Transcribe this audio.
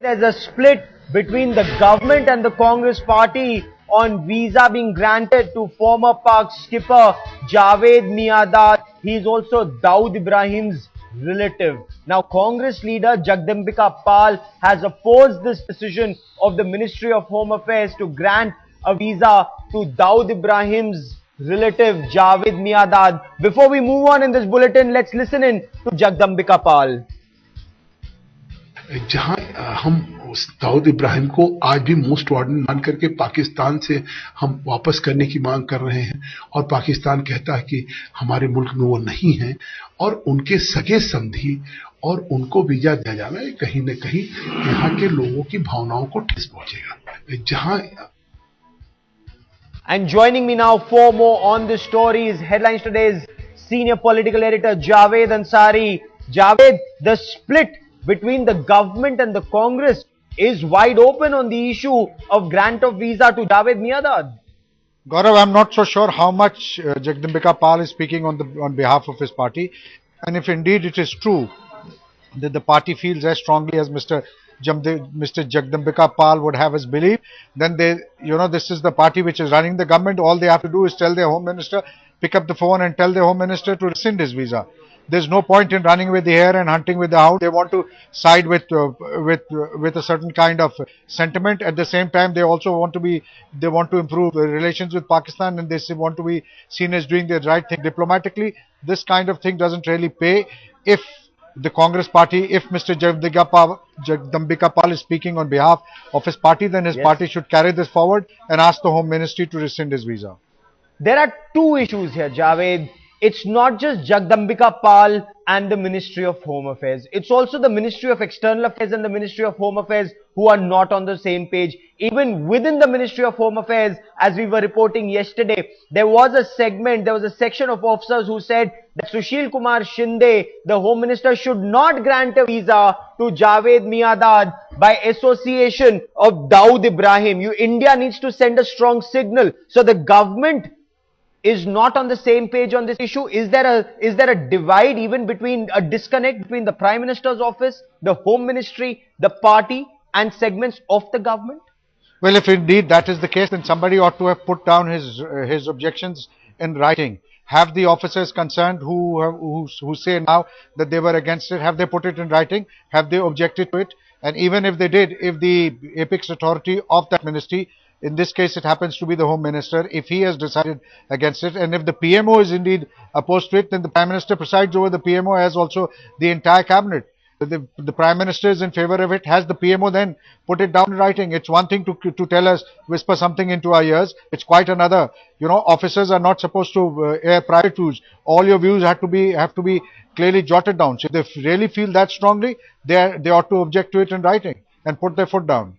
There's a split between the government and the Congress party on visa being granted to former Pak skipper Javed Miandad. He is also Dawood Ibrahim's relative. Now, Congress leader Jagdambika Pal has opposed this decision of the Ministry of Home Affairs to grant a visa to Dawood Ibrahim's relative Javed Miandad. Before we move on in this bulletin, let's listen in to Jagdambika Pal. जहां हम दाऊद इब्राहिम को आज भी most warden मान करके पाकिस्तान से हम वापस करने की मांग कर रहे हैं और पाकिस्तान कहता है कि हमारे मुल्क में वो नहीं है और उनके सगे संधी और उनको वीजा दिया जाना है, कहीं न कहीं यहाँ के लोगों की भावनाओं को ठेस पहुंचेगा। जहां And joining me now for more on this story is Headlines Today's senior political editor Javed Ansari. Javed, the split between the government and the Congress is wide open on the issue of grant of visa to Javed Miandad. Gaurav, I'm not so sure how much Jagdambika Pal is speaking on behalf of his party, and if indeed it is true that the party feels as strongly as Mr. Jagdambika Pal would have us believe, then this is the party which is running the government. All they have to do is tell their home minister, pick up the phone and tell their home minister to rescind his visa. There's no point in running with the hare and hunting with the hound. They want to side with a certain kind of sentiment. At the same time, they also want to improve relations with Pakistan, and they want to be seen as doing the right thing diplomatically. This kind of thing doesn't really pay. If the Congress party, if Mr. Jagdambika Pal is speaking on behalf of his party, then his party should carry this forward and ask the Home Ministry to rescind his visa. There are two issues here, Javed. It's not just Jagdambika Pal and the Ministry of Home Affairs. It's also the Ministry of External Affairs and the Ministry of Home Affairs who are not on the same page. Even within the Ministry of Home Affairs, as we were reporting yesterday, there was a section of officers who said that Sushil Kumar Shinde, the Home Minister, should not grant a visa to Javed Miandad by association of Dawood Ibrahim. India needs to send a strong signal. So the government is not on the same page on this issue. Is there a divide, even between a disconnect between the Prime Minister's office, the Home Ministry, the party and segments of the government? Well, if indeed that is the case, then somebody ought to have put down his objections in writing. Have the officers concerned who say now that they were against it, have they put it in writing? Have they objected to it? And even if they did, if the apex authority of that ministry, in this case it happens to be the Home Minister, if he has decided against it, and if the PMO is indeed opposed to it, then the Prime Minister presides over the PMO as also the entire cabinet. The Prime Minister is in favor of it. Has the PMO then put it down in writing? It's one thing to tell us, whisper something into our ears. It's quite another. Officers are not supposed to air private views. All your views have to be clearly jotted down. So if they really feel that strongly, they ought to object to it in writing and put their foot down.